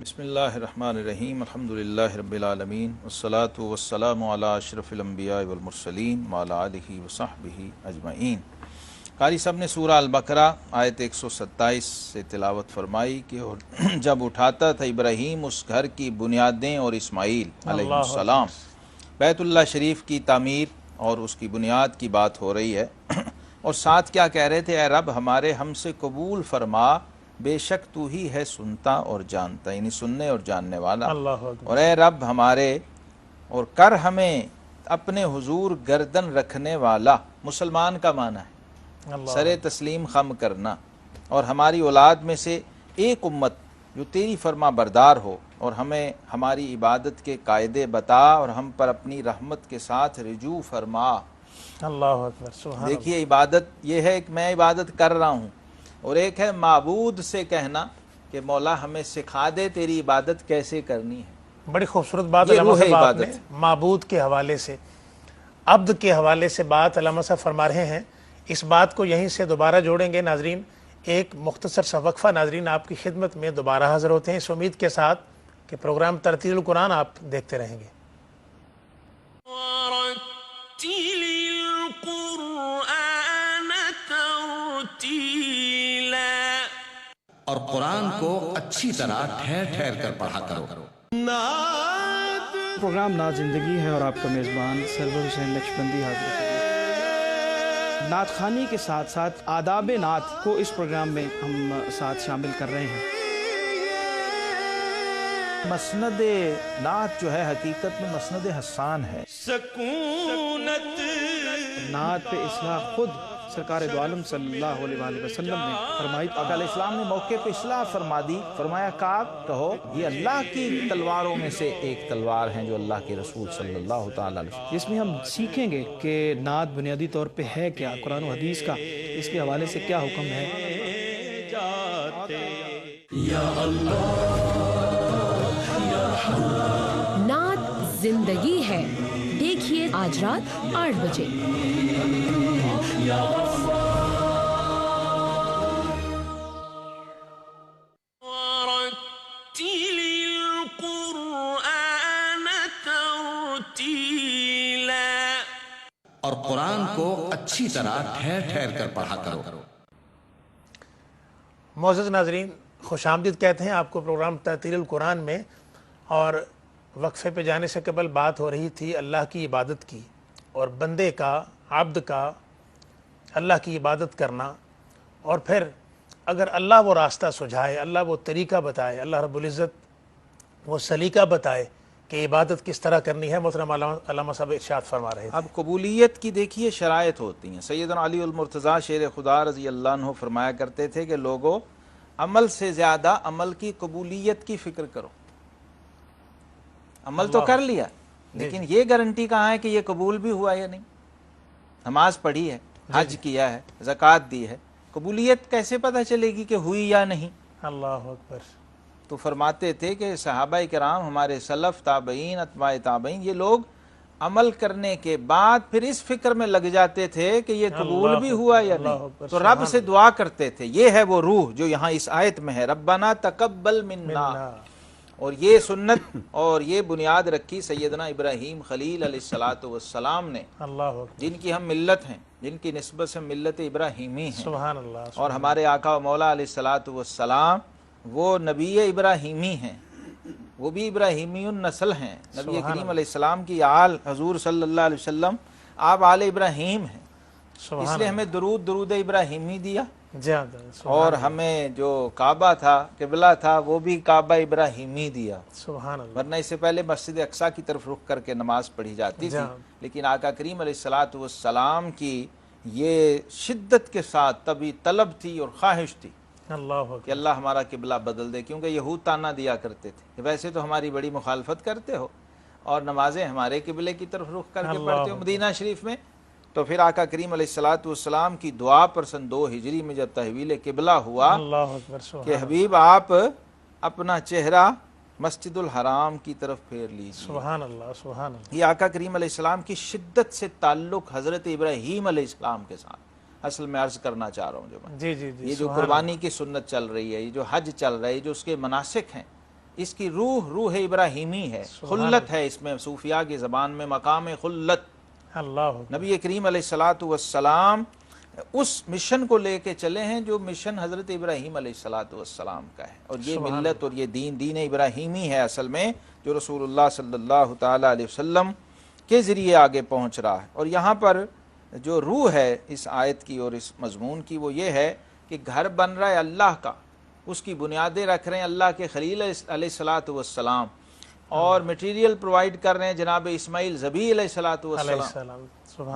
بسم اللہ الرحمن الرحیم الحمدللہ رب العالمین والصلاة والسلام علی اشرف الانبیاء والمرسلین وعلی آلہ وصحبہ اجمعین۔ قاری صاحب نے سورہ البقرہ آیت 127 سے تلاوت فرمائی کہ جب اٹھاتا تھا ابراہیم اس گھر کی بنیادیں اور اسماعیل علیہ السلام، بیت اللہ شریف کی تعمیر اور اس کی بنیاد کی بات ہو رہی ہے، اور ساتھ کیا کہہ رہے تھے؟ اے رب ہمارے ہم سے قبول فرما، بے شک تو ہی ہے سنتا اور جانتا، یعنی سننے اور جاننے والا۔ اور اے رب ہمارے اور کر ہمیں اپنے حضور گردن رکھنے والا، مسلمان کا معنی ہے سر تسلیم خم کرنا، اور ہماری اولاد میں سے ایک امت جو تیری فرما بردار ہو، اور ہمیں ہماری عبادت کے قاعدے بتا، اور ہم پر اپنی رحمت کے ساتھ رجوع فرما۔ اللہ اکبر، سبحان اللہ۔ دیکھیے عبادت یہ ہے کہ میں عبادت کر رہا ہوں، اور ایک ہے معبود سے کہنا کہ مولا ہمیں سکھا دے تیری عبادت کیسے کرنی ہے۔ بڑی خوبصورت بات یہ علامہ روح صاحب آپ نے عبادت۔ معبود کے حوالے سے، عبد کے حوالے سے بات علامہ صاحب فرما رہے ہیں۔ اس بات کو یہیں سے دوبارہ جوڑیں گے ناظرین، ایک مختصر سا وقفہ، ناظرین آپ کی خدمت میں دوبارہ حاضر ہوتے ہیں اس امید کے ساتھ کہ پروگرام ترتیل القرآن آپ دیکھتے رہیں گے۔ اور قرآن کو اچھی طرح ٹھہر ٹھہر کر پڑھا کرو۔ پروگرام نعت زندگی ہے اور آپ کا میزبان سرور حسین نقشبندی حاضر ہے۔ نعت خوانی کے ساتھ ساتھ آداب نعت کو اس پروگرام میں ہم ساتھ شامل کر رہے ہیں۔ مسند نعت جو ہے حقیقت میں مسند حسان ہے۔ سکونت نعت پہ اصلاح خود سرکار دو عالم صلی اللہ علیہ وآلہ وسلم نے فرمائی۔ آقا علیہ السلام نے موقع پہ اصلاح فرما دی، فرمایا کعب کہو یہ اللہ کی تلواروں میں سے ایک تلوار ہیں جو اللہ کے رسول صلی اللہ تعالیٰ علیہ وسلم۔ جس میں ہم سیکھیں گے کہ نعت بنیادی طور پہ ہے کیا، قرآن و حدیث کا اس کے حوالے سے کیا حکم ہے۔ نعت زندگی ہے، دیکھیے آج رات 8 بجے۔ اور قرآن کو اچھی طرح ٹھہر ٹھہر کر پڑھا کرو۔ معزز ناظرین، خوش آمدید کہتے ہیں آپ کو پروگرام ترتیل القرآن میں، اور وقفے پہ جانے سے قبل بات ہو رہی تھی اللہ کی عبادت کی، اور بندے کا، عبد کا اللہ کی عبادت کرنا، اور پھر اگر اللہ وہ راستہ سجھائے، اللہ وہ طریقہ بتائے، اللہ رب العزت وہ سلیقہ بتائے کہ عبادت کس طرح کرنی ہے، محترم علامہ صاحب ارشاد فرما رہے تھے۔ اب قبولیت کی دیکھیے شرائط ہوتی ہیں۔ سیدنا علی المرتضیٰ شیر خدا رضی اللہ عنہ فرمایا کرتے تھے کہ لوگوں عمل سے زیادہ عمل کی قبولیت کی فکر کرو۔ عمل تو کر لیا، لیکن یہ گارنٹی کہاں ہے کہ یہ قبول بھی ہوا یا نہیں؟ نماز پڑھی ہے، حج کیا ہے، زکوٰۃ دی ہے، قبولیت کیسے پتہ چلے گی کہ ہوئی یا نہیں؟ اللہ اکبر۔ تو فرماتے تھے کہ صحابہ کرام، ہمارے سلف، تابعین، اتباع تابعین، یہ لوگ عمل کرنے کے بعد پھر اس فکر میں لگ جاتے تھے کہ یہ قبول بھی ہوا یا نہیں، تو رب سے دعا کرتے تھے۔ یہ ہے وہ روح جو یہاں اس آیت میں ہے، ربنا تقبل منا۔ اور یہ سنت اور یہ بنیاد رکھی سیدنا ابراہیم خلیل علیہ السلام نے، جن کی ہم ملت ہیں، جن کی نسبت سے ملت ابراہیمی ہیں۔ سبحان اللہ۔ اور ہمارے آقا و مولا علیہ السلام وہ نبی ابراہیمی ہیں، وہ بھی ابراہیمی النسل ہیں۔ نبی کریم علیہ السلام کی آل حضور صلی اللہ علیہ وسلم آپ آل ابراہیم ہیں، اس لیے ہمیں درود ابراہیمی دیا، اور ہمیں جو کعبہ تھا، قبلہ تھا، وہ بھی کعبہ ابراہیمی دیا۔ سبحان اللہ۔ ورنہ اس سے پہلے مسجد اقصیٰ کی طرف رخ کر کے نماز پڑھی جاتی تھی، لیکن آقا کریم علیہ السلام کی یہ شدت کے ساتھ تبھی طلب تھی اور خواہش تھی کہ اللہ ہمارا قبلہ بدل دے، کیونکہ یہود تانا دیا کرتے تھے کہ ویسے تو ہماری بڑی مخالفت کرتے ہو اور نمازیں ہمارے قبلے کی طرف رخ کر کے پڑھتے ہو مدینہ شریف میں۔ تو پھر آقا کریم علیہ السلام کی دعا پر سن 2 ہجری میں جب تحویل قبلہ ہوا کہ حبیب آپ اپنا چہرہ مسجد الحرام کی طرف پھیر لیجیے۔ سبحان اللہ، سبحان اللہ۔ یہ آقا کریم علیہ السلام کی شدت سے تعلق حضرت ابراہیم علیہ السلام کے ساتھ اصل میں عرض کرنا چاہ رہا ہوں جو میں، جی جی جی، یہ جو قربانی کی سنت چل رہی ہے، یہ جو حج چل رہا ہے، یہ جو اس کے مناسک ہیں، اس کی روح ابراہیمی ہے، خلت ہے اس میں، صوفیاء کی زبان میں مقام خلت۔ اللہ نبی کریم علیہ الصلاۃ والسلام اس مشن کو لے کے چلے ہیں جو مشن حضرت ابراہیم علیہ الصلاۃ والسلام کا ہے، اور یہ ملت اور یہ دین ابراہیمی ہے اصل میں، جو رسول اللہ صلی اللہ تعالی علیہ وسلم کے ذریعے آگے پہنچ رہا ہے۔ اور یہاں پر جو روح ہے اس آیت کی اور اس مضمون کی وہ یہ ہے کہ گھر بن رہا ہے اللہ کا، اس کی بنیادیں رکھ رہے ہیں اللہ کے خلیل علیہ الصلاۃ والسلام، اور مٹیریل پرووائڈ کر رہے ہیں جناب اسماعیل ذبیح علیہ الصلاۃ والسلام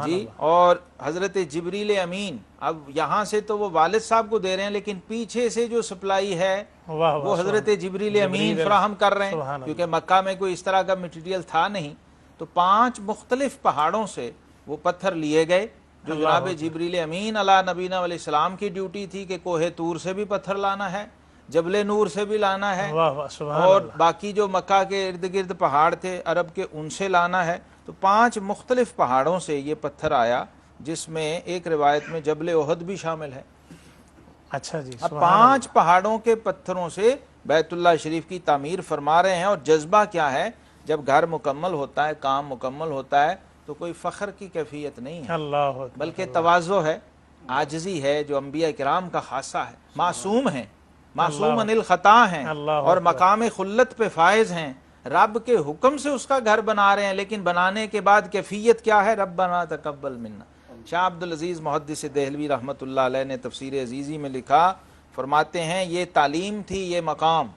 جی، اور حضرت جبریل امین۔ اب یہاں سے تو وہ والد صاحب کو دے رہے ہیں، لیکن پیچھے سے جو سپلائی ہے وہ حضرت جبریل امین فراہم کر رہے ہیں، کیونکہ مکہ میں کوئی اس طرح کا مٹیریل تھا نہیں۔ تو 5 مختلف پہاڑوں سے وہ پتھر لیے گئے، جو جناب جبریل امین علیہ نبینا علیہ السلام کی ڈیوٹی تھی کہ کوہ طور سے بھی پتھر لانا ہے، جبل نور سے بھی لانا ہے، اور باقی جو مکہ کے ارد گرد پہاڑ تھے عرب کے ان سے لانا ہے۔ تو 5 مختلف پہاڑوں سے یہ پتھر آیا، جس میں ایک روایت میں جبل احد بھی شامل ہے۔ اچھا جی، اب 5 پہاڑوں کے پتھروں سے بیت اللہ شریف کی تعمیر فرما رہے ہیں، اور جذبہ کیا ہے؟ جب گھر مکمل ہوتا ہے، کام مکمل ہوتا ہے، تو کوئی فخر کی کیفیت نہیں ہے، اللہ بلکہ تواضع ہے، عاجزی ہے، جو انبیاء کرام کا خاصہ ہے۔ معصوم ہیں، معصوم عن الخطا ہیں، اور مقام خلت پہ فائز ہیں، رب کے حکم سے اس کا گھر بنا رہے ہیں، لیکن بنانے کے بعد کیفیت کیا ہے؟ ربنا تقبل منا۔ شاہ عبدالعزیز محدث دہلوی رحمۃ اللہ علیہ نے تفسیر عزیزی میں لکھا، فرماتے ہیں یہ تعلیم تھی، یہ مقام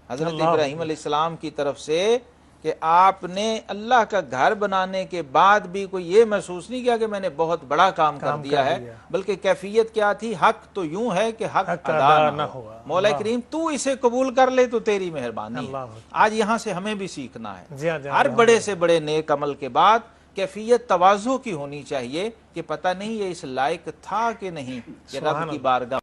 حضرت ابراہیم علیہ السلام کی طرف سے، کہ آپ نے اللہ کا گھر بنانے کے بعد بھی کوئی یہ محسوس نہیں کیا کہ میں نے بہت بڑا کام کر دیا ہے، بلکہ کیفیت کیا تھی؟ حق تو یوں ہے کہ حق ادا نہ ہو، مولا کریم تو اسے قبول کر لے تو تیری مہربانی ہے۔ آج یہاں سے ہمیں بھی سیکھنا ہے، ہر بڑے سے بڑے نیک عمل کے بعد کیفیت تواضع کی ہونی چاہیے، کہ پتہ نہیں یہ اس لائق تھا کہ نہیں کہ رب کی بارگاہ